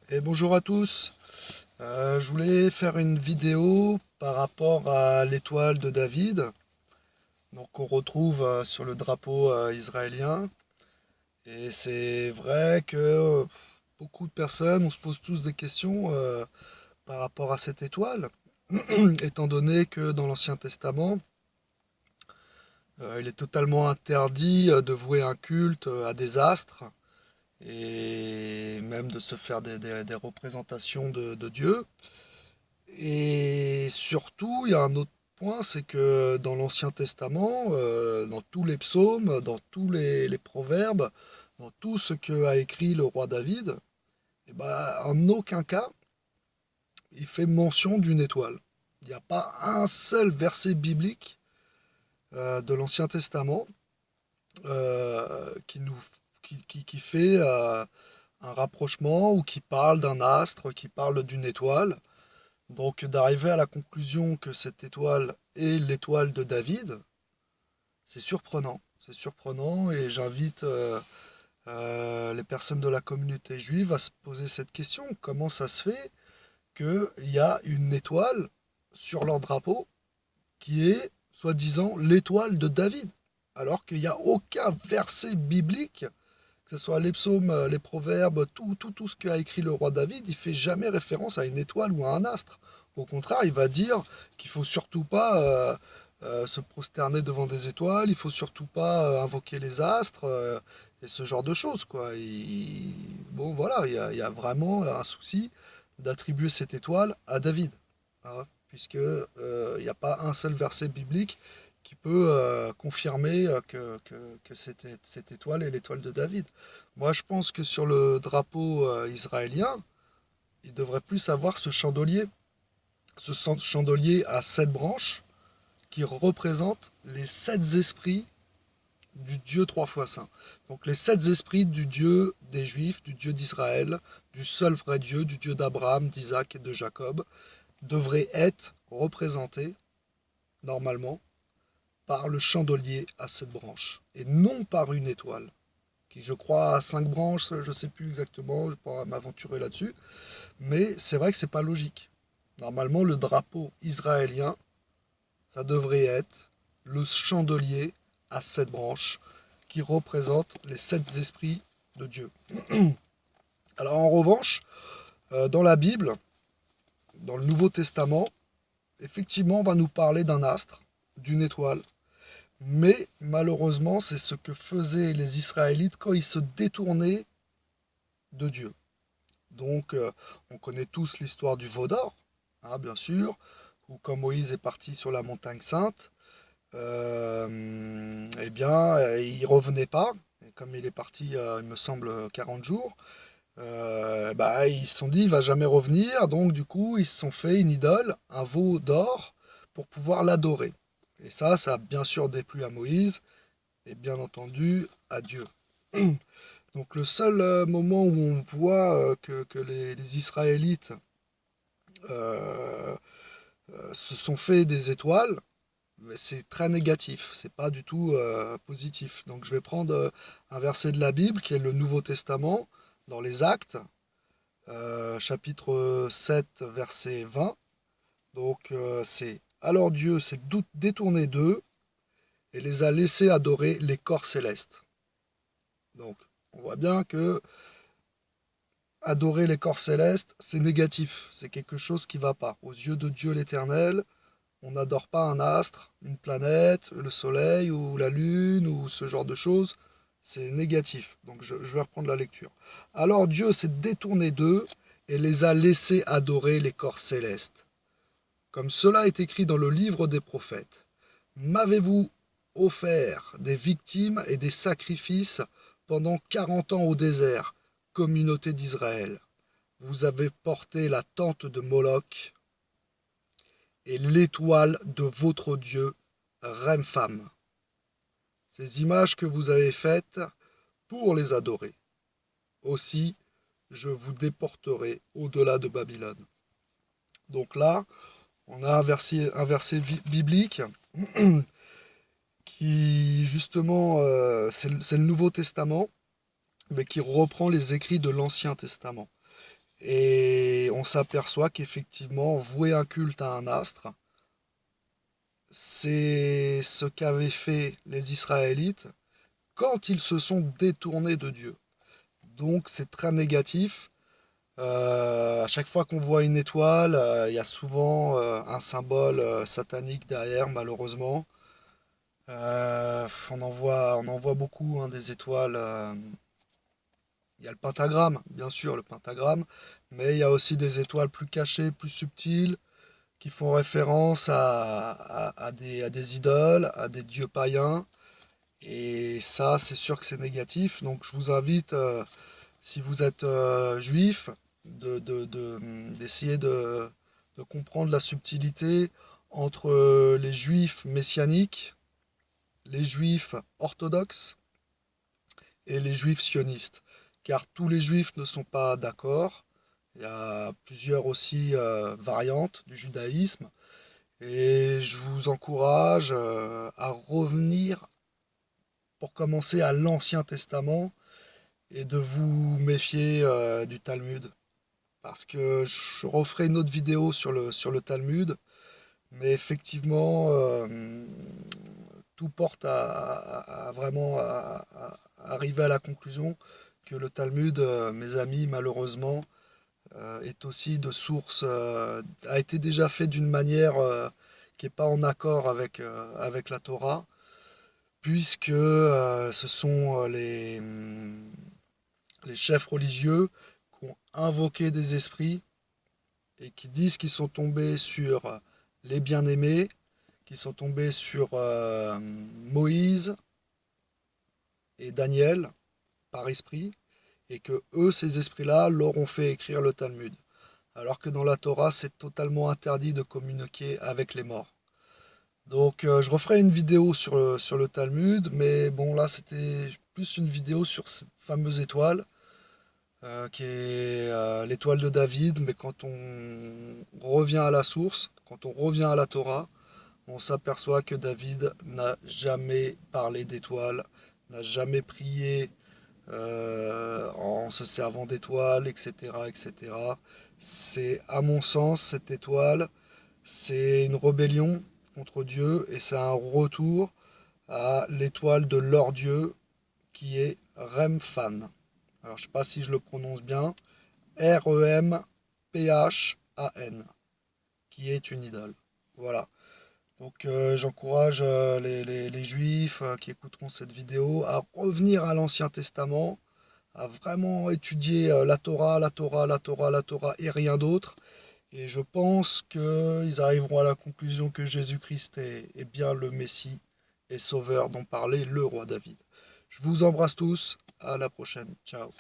Et bonjour à tous. Je voulais faire une vidéo par rapport à l'étoile de David, donc qu'on retrouve sur le drapeau israélien. Et c'est vrai que beaucoup de personnes, on se pose tous des questions par rapport à cette étoile, étant donné que dans l'Ancien Testament, il est totalement interdit de vouer un culte à des astres et même de se faire des représentations de Dieu. Et surtout, il y a un autre point, c'est que dans l'Ancien Testament, dans tous les psaumes, dans tous les proverbes, dans tout ce que a écrit le roi David, eh ben, en aucun cas, il fait mention d'une étoile. Il n'y a pas un seul verset biblique de l'Ancien Testament qui fait un rapprochement ou qui parle d'un astre, qui parle d'une étoile. Donc d'arriver à la conclusion que cette étoile est l'étoile de David, c'est surprenant. C'est surprenant et j'invite les personnes de la communauté juive à se poser cette question. Comment ça se fait qu'il y a une étoile sur leur drapeau qui est soi-disant l'étoile de David, alors qu'il n'y a aucun verset biblique, que ce soit les psaumes, les proverbes, tout ce qu'a écrit le roi David, il fait jamais référence à une étoile ou à un astre. Au contraire, il va dire qu'il faut surtout pas se prosterner devant des étoiles, il faut surtout pas invoquer les astres et ce genre de choses, quoi. Bon, voilà, il y a vraiment un souci d'attribuer cette étoile à David, hein, puisque il n'y a pas un seul verset biblique qui peut confirmer que cette étoile est l'étoile de David. Moi, je pense que sur le drapeau israélien, il devrait plus avoir ce chandelier à 7 branches qui représente les 7 esprits du Dieu trois fois saint. Donc les 7 esprits du Dieu des Juifs, du Dieu d'Israël, du seul vrai Dieu, du Dieu d'Abraham, d'Isaac et de Jacob, devraient être représentés normalement par le chandelier à 7 branches et non par une étoile qui je crois a 5 branches, je ne sais plus exactement, je ne vais pas m'aventurer là-dessus, mais c'est vrai que c'est pas logique. Normalement, le drapeau israélien, ça devrait être le chandelier à 7 branches qui représente les 7 esprits de Dieu. Alors en revanche, dans la Bible, dans le Nouveau Testament, effectivement, on va nous parler d'un astre, d'une étoile, mais malheureusement, c'est ce que faisaient les Israélites quand ils se détournaient de Dieu. Donc, on connaît tous l'histoire du veau d'or, hein, bien sûr, où quand Moïse est parti sur la montagne sainte, eh bien, il revenait pas. Et comme il est parti, il me semble, 40 jours, bah, ils se sont dit, il va jamais revenir. Donc, du coup, ils se sont fait une idole, un veau d'or, pour pouvoir l'adorer. Et ça a bien sûr déplu à Moïse et bien entendu à Dieu. Donc le seul moment où on voit que les Israélites euh, se sont fait des étoiles, c'est très négatif, c'est pas du tout positif. Donc je vais prendre un verset de la Bible qui est le Nouveau Testament, dans les Actes, chapitre 7, verset 20. Donc c'est alors Dieu s'est détourné d'eux et les a laissés adorer les corps célestes. Donc on voit bien que adorer les corps célestes, c'est négatif, c'est quelque chose qui ne va pas. Aux yeux de Dieu l'Éternel, on n'adore pas un astre, une planète, le soleil ou la lune ou ce genre de choses. C'est négatif. Donc je vais reprendre la lecture. Alors Dieu s'est détourné d'eux et les a laissés adorer les corps célestes. Comme cela est écrit dans le livre des prophètes. M'avez-vous offert des victimes et des sacrifices pendant 40 ans au désert, communauté d'Israël? Vous avez porté la tente de Moloch et l'étoile de votre Dieu, Rempham. Ces images que vous avez faites pour les adorer. Aussi, je vous déporterai au-delà de Babylone. Donc là, on a un verset biblique qui, justement, c'est le Nouveau Testament, mais qui reprend les écrits de l'Ancien Testament. Et on s'aperçoit qu'effectivement, vouer un culte à un astre, c'est ce qu'avaient fait les Israélites quand ils se sont détournés de Dieu. Donc c'est très négatif. À chaque fois qu'on voit une étoile, il y a souvent un symbole satanique derrière, malheureusement. On en voit beaucoup, hein, des étoiles. Il y a le pentagramme, bien sûr, le pentagramme, mais il y a aussi des étoiles plus cachées, plus subtiles, qui font référence à des idoles, à des dieux païens. Et ça, c'est sûr que c'est négatif. Donc je vous invite, si vous êtes juif, d'essayer de comprendre la subtilité entre les juifs messianiques, les juifs orthodoxes et les juifs sionistes. Car tous les juifs ne sont pas d'accord. Il y a plusieurs aussi variantes du judaïsme. Et je vous encourage à revenir pour commencer à l'Ancien Testament et de vous méfier du Talmud. Parce que je referai une autre vidéo sur le Talmud. Mais effectivement, tout porte à vraiment à arriver à la conclusion que le Talmud, mes amis, malheureusement, est aussi de source, a été déjà fait d'une manière qui n'est pas en accord avec la Torah, puisque ce sont les chefs religieux qui ont invoqué des esprits et qui disent qu'ils sont tombés sur les bien-aimés, qui sont tombés sur Moïse et Daniel par esprit, et que eux, ces esprits-là, leur ont fait écrire le Talmud. Alors que dans la Torah, c'est totalement interdit de communiquer avec les morts. Donc je referai une vidéo sur le Talmud, mais bon là c'était plus une vidéo sur cette fameuse étoile, qui est l'étoile de David, mais quand on revient à la source, quand on revient à la Torah, on s'aperçoit que David n'a jamais parlé d'étoiles, n'a jamais prié en se servant d'étoiles, etc., etc. C'est, à mon sens, cette étoile, c'est une rébellion contre Dieu et c'est un retour à l'étoile de leur Dieu qui est Remphan. Alors je ne sais pas si je le prononce bien, Remphan, qui est une idole. Voilà. Donc j'encourage les juifs qui écouteront cette vidéo à revenir à l'Ancien Testament, à vraiment étudier la Torah, la Torah, la Torah, la Torah et rien d'autre. Et je pense qu'ils arriveront à la conclusion que Jésus-Christ est bien le Messie et Sauveur dont parlait le roi David. Je vous embrasse tous, à la prochaine, ciao.